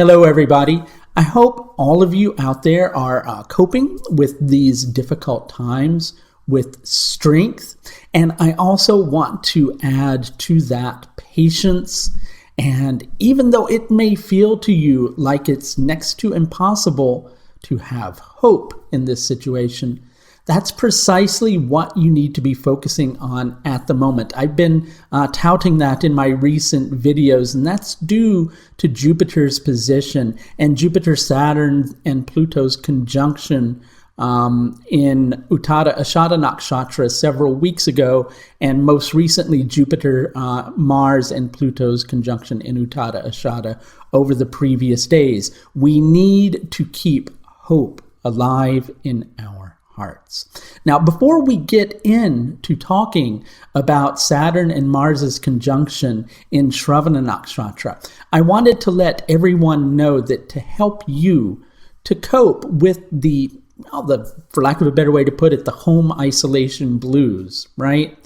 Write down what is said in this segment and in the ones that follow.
Hello, everybody. I hope all of you out there are coping with these difficult times with strength. And I also want to add to that patience. And even though it may feel to you like it's next to impossible to have hope in this situation, that's precisely what you need to be focusing on at the moment. I've been touting that in my recent videos, and that's due to Jupiter's position and Jupiter, Saturn, and Pluto's conjunction in Uttada Ashada Nakshatra several weeks ago, and most recently Jupiter, Mars, and Pluto's conjunction in Uttada Ashada over the previous days. We need to keep hope alive in our hearts. Now, before we get into talking about Saturn and Mars's conjunction in Sravana Nakshatra, I wanted to let everyone know that to help you to cope with the, for lack of a better way to put it, the home isolation blues, right?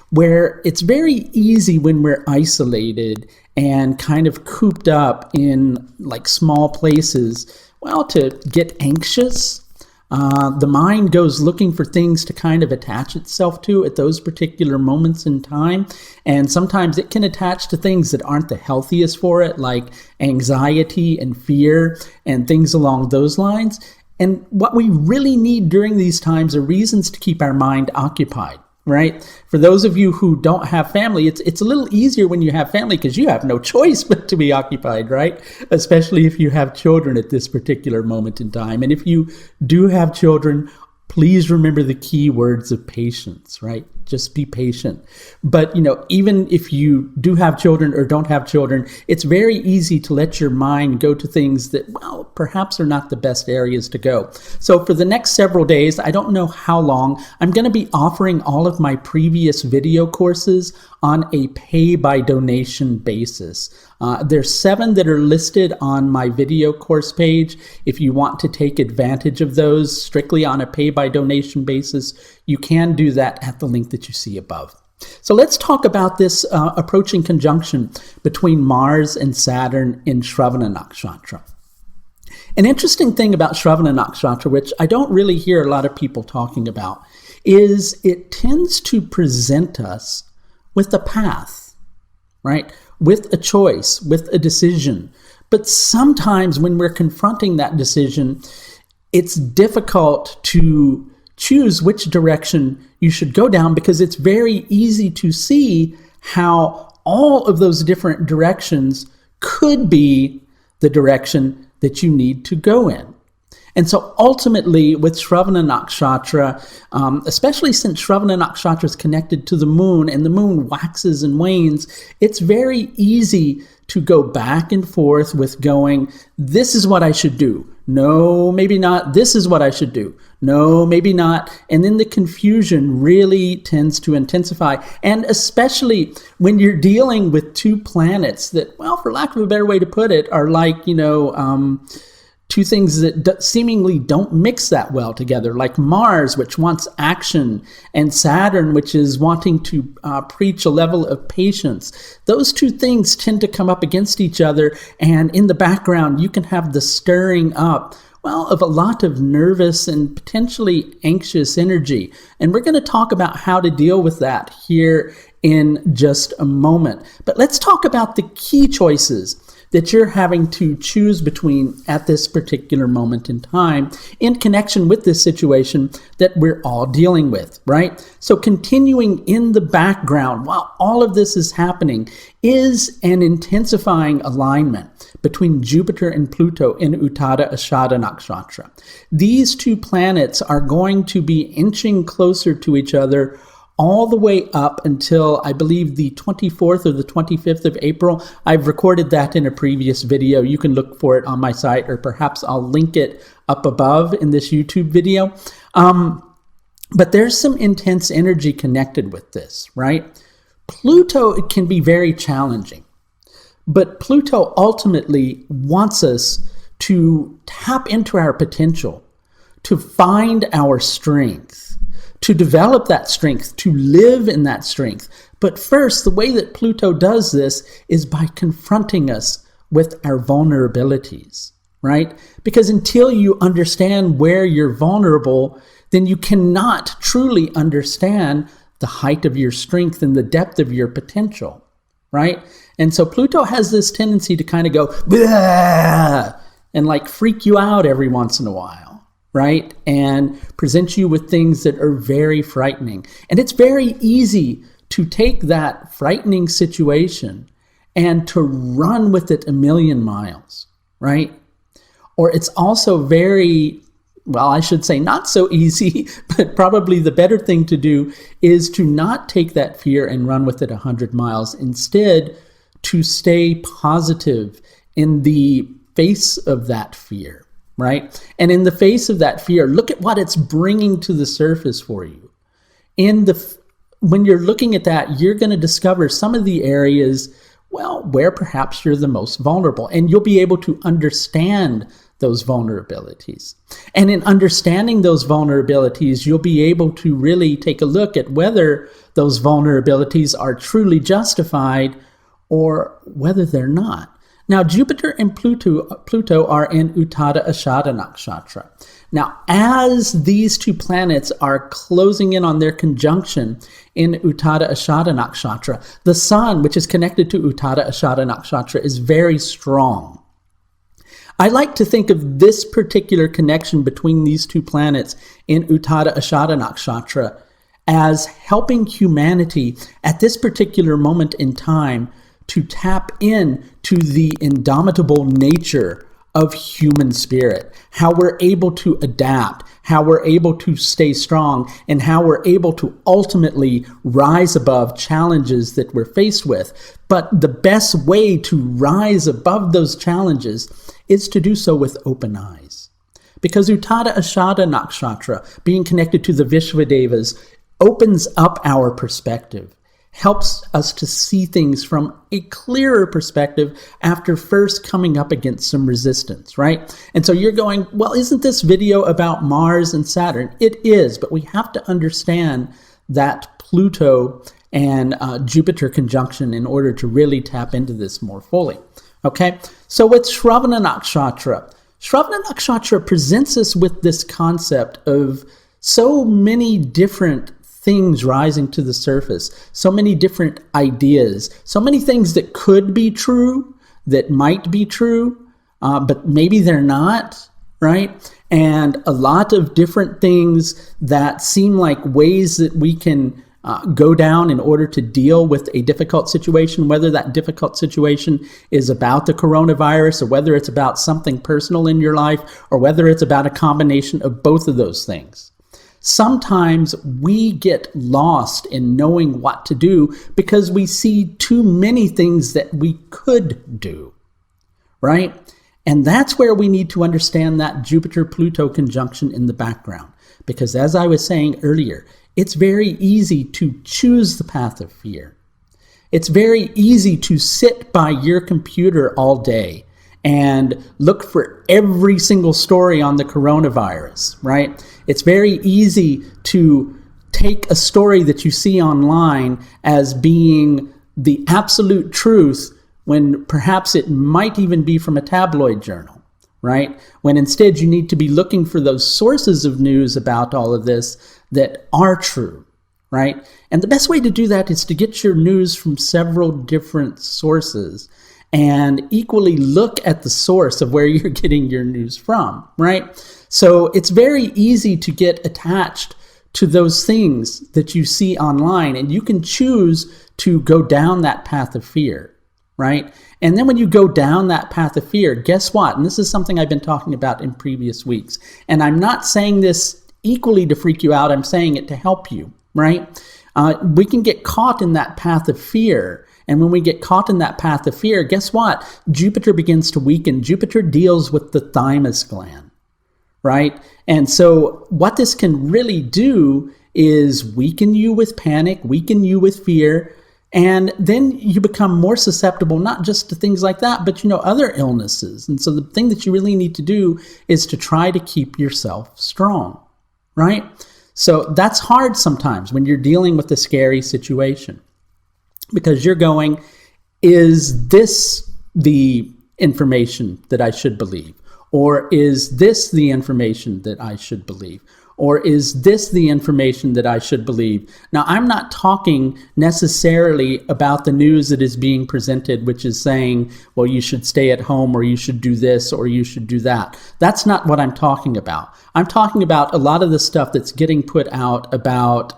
Where it's very easy when we're isolated and kind of cooped up in like small places, to get anxious. The mind goes looking for things to kind of attach itself to at those particular moments in time. And sometimes it can attach to things that aren't the healthiest for it, like anxiety and fear and things along those lines. And what we really need during these times are reasons to keep our mind occupied, right? For those of you who don't have family, it's a little easier when you have family because you have no choice but to be occupied, right? Especially if you have children at this particular moment in time. And if you do have children, please remember the key words of patience, right? Just be patient. But, even if you do have children or don't have children, it's very easy to let your mind go to things that, perhaps are not the best areas to go. So for the next several days, I don't know how long, I'm going to be offering all of my previous video courses on a pay-by-donation basis. There's 7 that are listed on my video course page. If you want to take advantage of those strictly on a pay-by-donation basis, you can do that at the link that you see above. So let's talk about this approaching conjunction between Mars and Saturn in Sravana Nakshatra. An interesting thing about Sravana Nakshatra, which I don't really hear a lot of people talking about, is it tends to present us with a path, right? With a choice, with a decision. But sometimes when we're confronting that decision, it's difficult to choose which direction you should go down because it's very easy to see how all of those different directions could be the direction that you need to go in. And so ultimately with Sravana Nakshatra, especially since Sravana Nakshatra is connected to the moon and the moon waxes and wanes, it's very easy to go back and forth with going, this is what I should do. No, maybe not. This is what I should do. No, maybe not. And then the confusion really tends to intensify. And especially when you're dealing with 2 planets that, for lack of a better way to put it, are like, 2 things that seemingly don't mix that well together, like Mars, which wants action, and Saturn, which is wanting to preach a level of patience. Those 2 things tend to come up against each other, and in the background, you can have the stirring up, of a lot of nervous and potentially anxious energy. And we're going to talk about how to deal with that here in just a moment. But let's talk about the key choices that you're having to choose between at this particular moment in time in connection with this situation that we're all dealing with, right? So continuing in the background while all of this is happening is an intensifying alignment between Jupiter and Pluto in Uttada Ashada Nakshatra. These 2 planets are going to be inching closer to each other all the way up until, I believe, the 24th or the 25th of April. I've recorded that in a previous video. You can look for it on my site, or perhaps I'll link it up above in this YouTube video. But there's some intense energy connected with this, right? Pluto can be very challenging, but Pluto ultimately wants us to tap into our potential, to find our strength, to develop that strength, to live in that strength. But first, the way that Pluto does this is by confronting us with our vulnerabilities, right? Because until you understand where you're vulnerable, then you cannot truly understand the height of your strength and the depth of your potential, right? And so Pluto has this tendency to kind of go, "Bleh," and like freak you out every once in a while, right? And present you with things that are very frightening. And it's very easy to take that frightening situation and to run with it a million miles, right? Or it's also very, well, I should say not so easy, but probably the better thing to do is to not take that fear and run with it 100 miles. Instead, to stay positive in the face of that fear, right? And in the face of that fear, look at what it's bringing to the surface for you. When you're looking at that, you're going to discover some of the areas, well, where perhaps you're the most vulnerable, and you'll be able to understand those vulnerabilities. And in understanding those vulnerabilities, you'll be able to really take a look at whether those vulnerabilities are truly justified or whether they're not. Now, Jupiter and Pluto are in Uttada Ashada Nakshatra. Now, as these two planets are closing in on their conjunction in Uttada Ashada Nakshatra, the Sun, which is connected to Uttada Ashada Nakshatra, is very strong. I like to think of this particular connection between these two planets in Uttada Ashada Nakshatra as helping humanity at this particular moment in time to tap in to the indomitable nature of human spirit, how we're able to adapt, how we're able to stay strong, and how we're able to ultimately rise above challenges that we're faced with. But the best way to rise above those challenges is to do so with open eyes. Because Uttada Ashada Nakshatra, being connected to the Vishvadevas, opens up our perspective, helps us to see things from a clearer perspective after first coming up against some resistance, right? And so you're going, well, isn't this video about Mars and Saturn? It is, but we have to understand that Pluto and Jupiter conjunction in order to really tap into this more fully, okay? So with Sravana Nakshatra presents us with this concept of so many different things rising to the surface, so many different ideas, so many things that could be true, that might be true, but maybe they're not, right? And a lot of different things that seem like ways that we can go down in order to deal with a difficult situation, whether that difficult situation is about the coronavirus or whether it's about something personal in your life or whether it's about a combination of both of those things. Sometimes we get lost in knowing what to do because we see too many things that we could do, right? And that's where we need to understand that Jupiter-Pluto conjunction in the background. Because as I was saying earlier, it's very easy to choose the path of fear. It's very easy to sit by your computer all day and look for every single story on the coronavirus, right? It's very easy to take a story that you see online as being the absolute truth when perhaps it might even be from a tabloid journal, right? When instead you need to be looking for those sources of news about all of this that are true, right? And the best way to do that is to get your news from several different sources and equally look at the source of where you're getting your news from, right? So it's very easy to get attached to those things that you see online, and you can choose to go down that path of fear, right? And then when you go down that path of fear, guess what? And this is something I've been talking about in previous weeks. And I'm not saying this equally to freak you out. I'm saying it to help you, right? We can get caught in that path of fear. And when we get caught in that path of fear, guess what? Jupiter begins to weaken. Jupiter deals with the thymus gland, right? And so what this can really do is weaken you with panic, weaken you with fear, and then you become more susceptible, not just to things like that, but, other illnesses. And so the thing that you really need to do is to try to keep yourself strong, right? So that's hard sometimes when you're dealing with a scary situation. Because you're going, is this the information that I should believe? Or is this the information that I should believe? Or is this the information that I should believe? Now, I'm not talking necessarily about the news that is being presented, which is saying, well, you should stay at home, or you should do this, or you should do that. That's not what I'm talking about. I'm talking about a lot of the stuff that's getting put out about,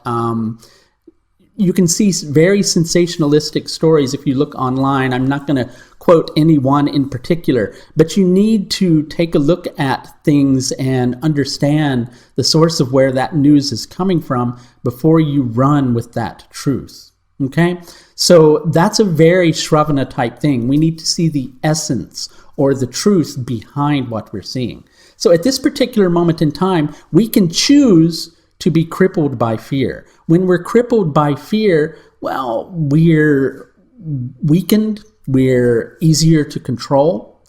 you can see very sensationalistic stories if you look online. I'm not going to quote any one in particular, but you need to take a look at things and understand the source of where that news is coming from before you run with that truth. Okay? So that's a very Sravana type thing. We need to see the essence or the truth behind what we're seeing. So at this particular moment in time, we can choose to be crippled by fear. When we're crippled by fear, well, we're weakened, we're easier to control,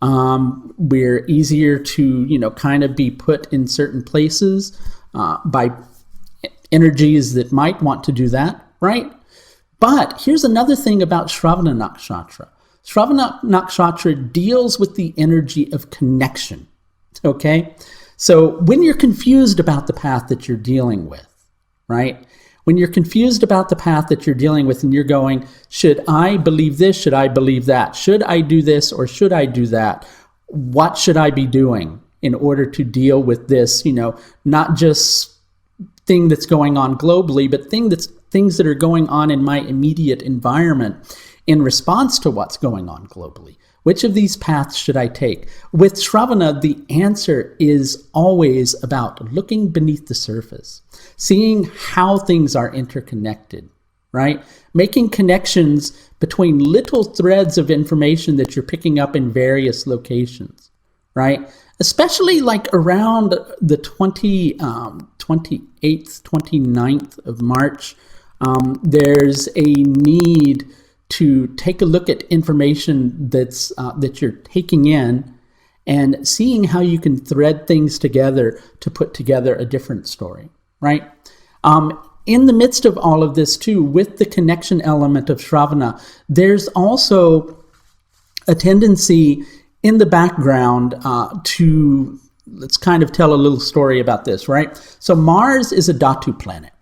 we're easier to, kind of be put in certain places by energies that might want to do that, right? But here's another thing about Sravana Nakshatra. Sravana Nakshatra deals with the energy of connection, okay? So when you're confused about the path that you're dealing with, right? When you're confused about the path that you're dealing with and you're going, should I believe this? Should I believe that? Should I do this or should I do that? What should I be doing in order to deal with this, not just thing that's going on globally, but things that are going on in my immediate environment in response to what's going on globally? Which of these paths should I take? With Sravana, the answer is always about looking beneath the surface, seeing how things are interconnected, right? Making connections between little threads of information that you're picking up in various locations, right? Especially like around the 28th, 29th of March, there's a need to take a look at information that you're taking in and seeing how you can thread things together to put together a different story, right? In the midst of all of this too, with the connection element of Sravana, there's also a tendency in the background to, let's kind of tell a little story about this, right? So Mars is a Dhatu planet.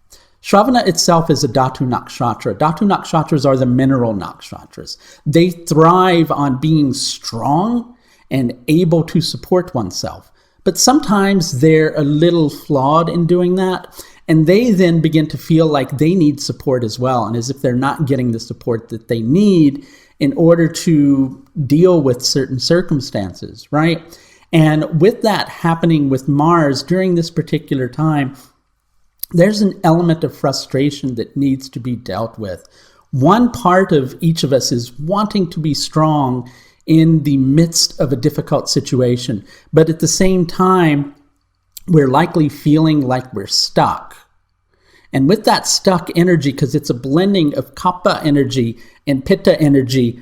Sravana itself is a Dhatu Nakshatra. Dhatu Nakshatras are the mineral Nakshatras. They thrive on being strong and able to support oneself. But sometimes they're a little flawed in doing that, and they then begin to feel like they need support as well, and as if they're not getting the support that they need in order to deal with certain circumstances, right? And with that happening with Mars during this particular time, there's an element of frustration that needs to be dealt with. One part of each of us is wanting to be strong in the midst of a difficult situation, but at the same time, we're likely feeling like we're stuck. And with that stuck energy, because it's a blending of Kapha energy and Pitta energy,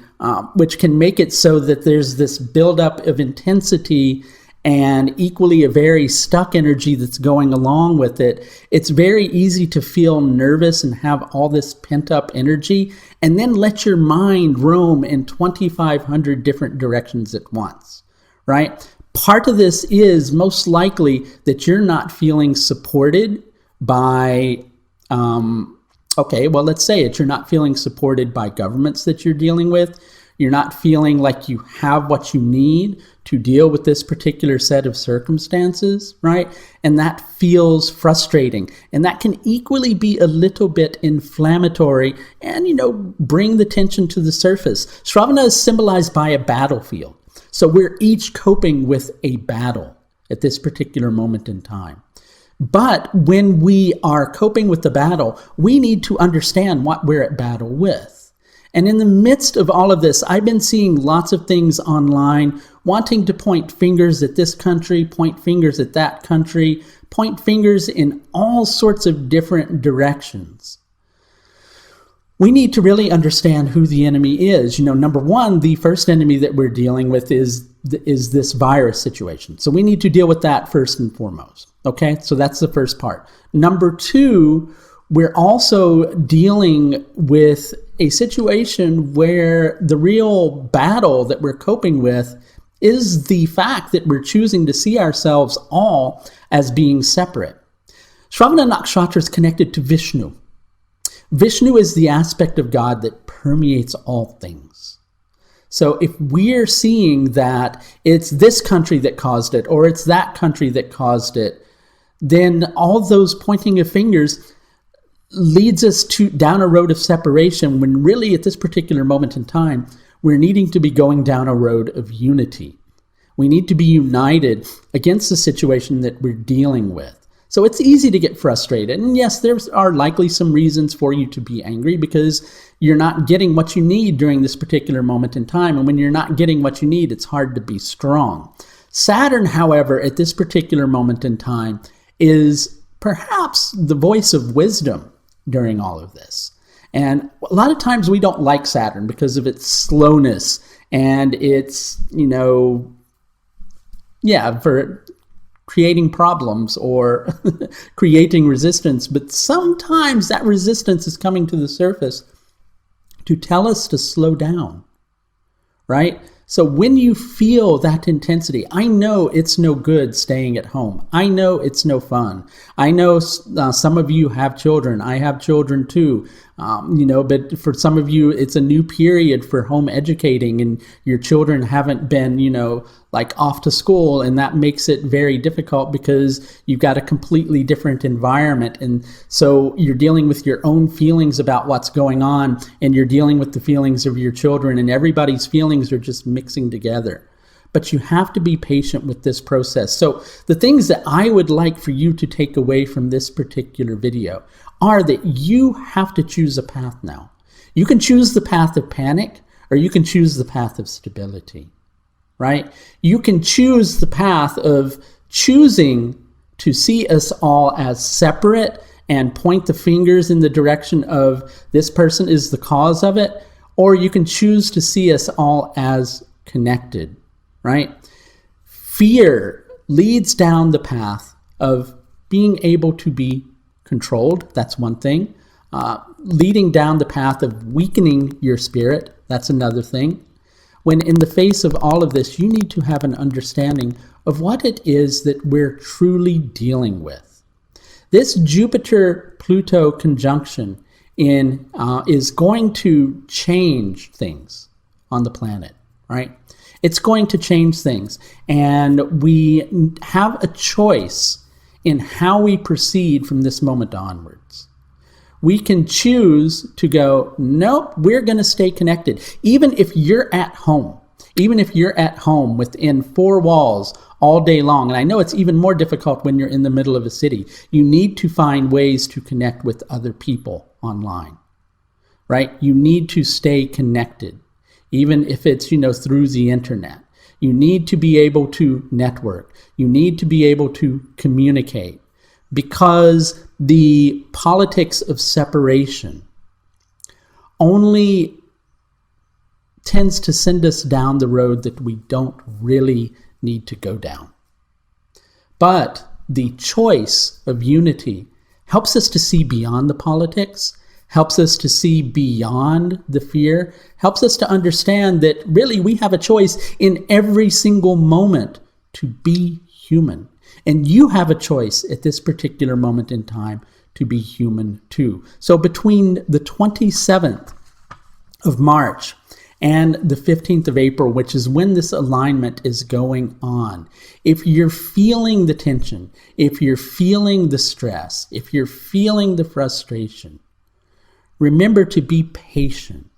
which can make it so that there's this buildup of intensity and equally a very stuck energy that's going along with it, it's very easy to feel nervous and have all this pent-up energy and then let your mind roam in 2,500 different directions at once, right? Part of this is most likely that you're not feeling supported by, let's say it, you're not feeling supported by governments that you're dealing with. You're not feeling like you have what you need to deal with this particular set of circumstances, right? And that feels frustrating. And that can equally be a little bit inflammatory and, bring the tension to the surface. Sravana is symbolized by a battlefield. So we're each coping with a battle at this particular moment in time. But when we are coping with the battle, we need to understand what we're at battle with. And in the midst of all of this, I've been seeing lots of things online, wanting to point fingers at this country, point fingers at that country, point fingers in all sorts of different directions. We need to really understand who the enemy is. Number one, the first enemy that we're dealing with is this virus situation. So we need to deal with that first and foremost. Okay, so that's the first part. Number two, we're also dealing with a situation where the real battle that we're coping with is the fact that we're choosing to see ourselves all as being separate. Sravana Nakshatra is connected to Vishnu. Vishnu is the aspect of God that permeates all things. So if we're seeing that it's this country that caused it, or it's that country that caused it, then all those pointing of fingers leads us down a road of separation, when really at this particular moment in time, we're needing to be going down a road of unity. We need to be united against the situation that we're dealing with. So it's easy to get frustrated. And yes, there are likely some reasons for you to be angry because you're not getting what you need during this particular moment in time. And when you're not getting what you need, it's hard to be strong. Saturn, however, at this particular moment in time, is perhaps the voice of wisdom during all of this. And a lot of times we don't like Saturn because of its slowness and its, for creating problems or creating resistance. But sometimes that resistance is coming to the surface to tell us to slow down, right? So when you feel that intensity, I know it's no good staying at home. I know it's no fun. I know some of you have children. I have children too. But for some of you, it's a new period for home educating and your children haven't been, off to school. And that makes it very difficult because you've got a completely different environment. And so you're dealing with your own feelings about what's going on, and you're dealing with the feelings of your children, and everybody's feelings are just mixing together. But you have to be patient with this process. So the things that I would like for you to take away from this particular video are that you have to choose a path now. You can choose the path of panic, or you can choose the path of stability, right? You can choose the path of choosing to see us all as separate and point the fingers in the direction of this person is the cause of it, or you can choose to see us all as connected, right? Fear leads down the path of being able to be controlled. That's one thing. Leading down the path of weakening your spirit. That's another thing. When in the face of all of this, you need to have an understanding of what it is that we're truly dealing with. This Jupiter-Pluto conjunction is going to change things on the planet, right? It's going to change things. And we have a choice in how we proceed from this moment onwards. We can choose to go, nope, we're going to stay connected. Even if you're at home within four walls all day long, and I know it's even more difficult when you're in the middle of a city, you need to find ways to connect with other people online, right? You need to stay connected, even if it's, through the internet. You need to be able to network. You need to be able to communicate, because the politics of separation only tends to send us down the road that we don't really need to go down. But the choice of unity helps us to see beyond the politics, helps us to see beyond the fear, helps us to understand that really we have a choice in every single moment to be human. And you have a choice at this particular moment in time to be human too. So between the 27th of March and the 15th of April, which is when this alignment is going on, if you're feeling the tension, if you're feeling the stress, if you're feeling the frustration, remember to be patient.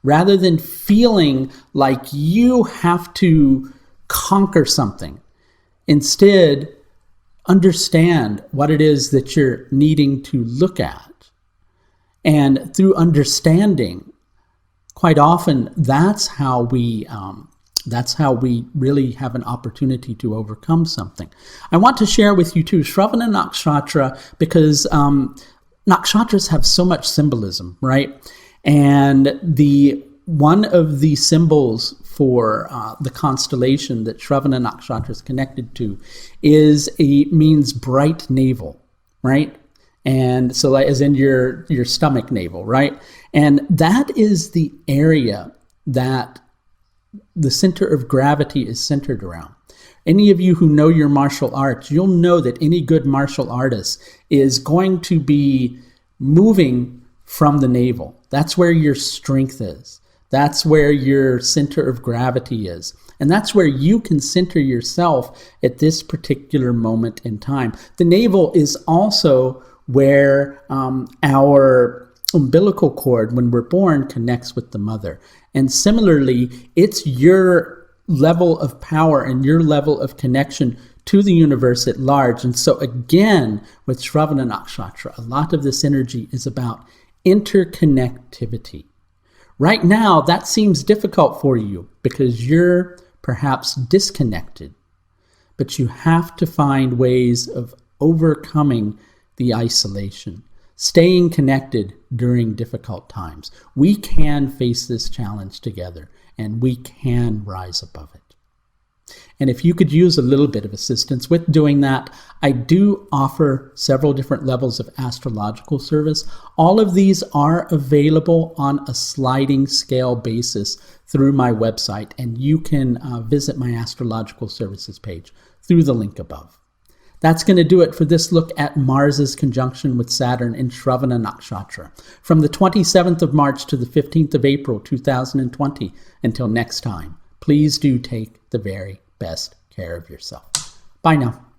Rather than feeling like you have to conquer something, instead, understand what it is that you're needing to look at. And through understanding, quite often, that's how we really have an opportunity to overcome something. I want to share with you too, Sravana Nakshatra, because Nakshatras have so much symbolism, right? And one of the symbols for the constellation that Sravana Nakshatra is connected to means bright navel, right? And so like, as in your stomach navel, right? And that is the area that the center of gravity is centered around. Any of you who know your martial arts, you'll know that any good martial artist is going to be moving from the navel. That's where your strength is. That's where your center of gravity is. And that's where you can center yourself at this particular moment in time. The navel is also where our umbilical cord, when we're born, connects with the mother. And similarly, it's your level of power and your level of connection to the universe at large. And so again, with Sravana Nakshatra, a lot of this energy is about interconnectivity. Right now, that seems difficult for you because you're perhaps disconnected, but you have to find ways of overcoming the isolation, staying connected during difficult times. We can face this challenge together, and we can rise above it. And if you could use a little bit of assistance with doing that, I do offer several different levels of astrological service. All of these are available on a sliding scale basis through my website, and you can visit my astrological services page through the link above. That's going to do it for this look at Mars's conjunction with Saturn in Sravana Nakshatra from the 27th of March to the 15th of April 2020. Until next time, please do take the very best care of yourself. Bye now.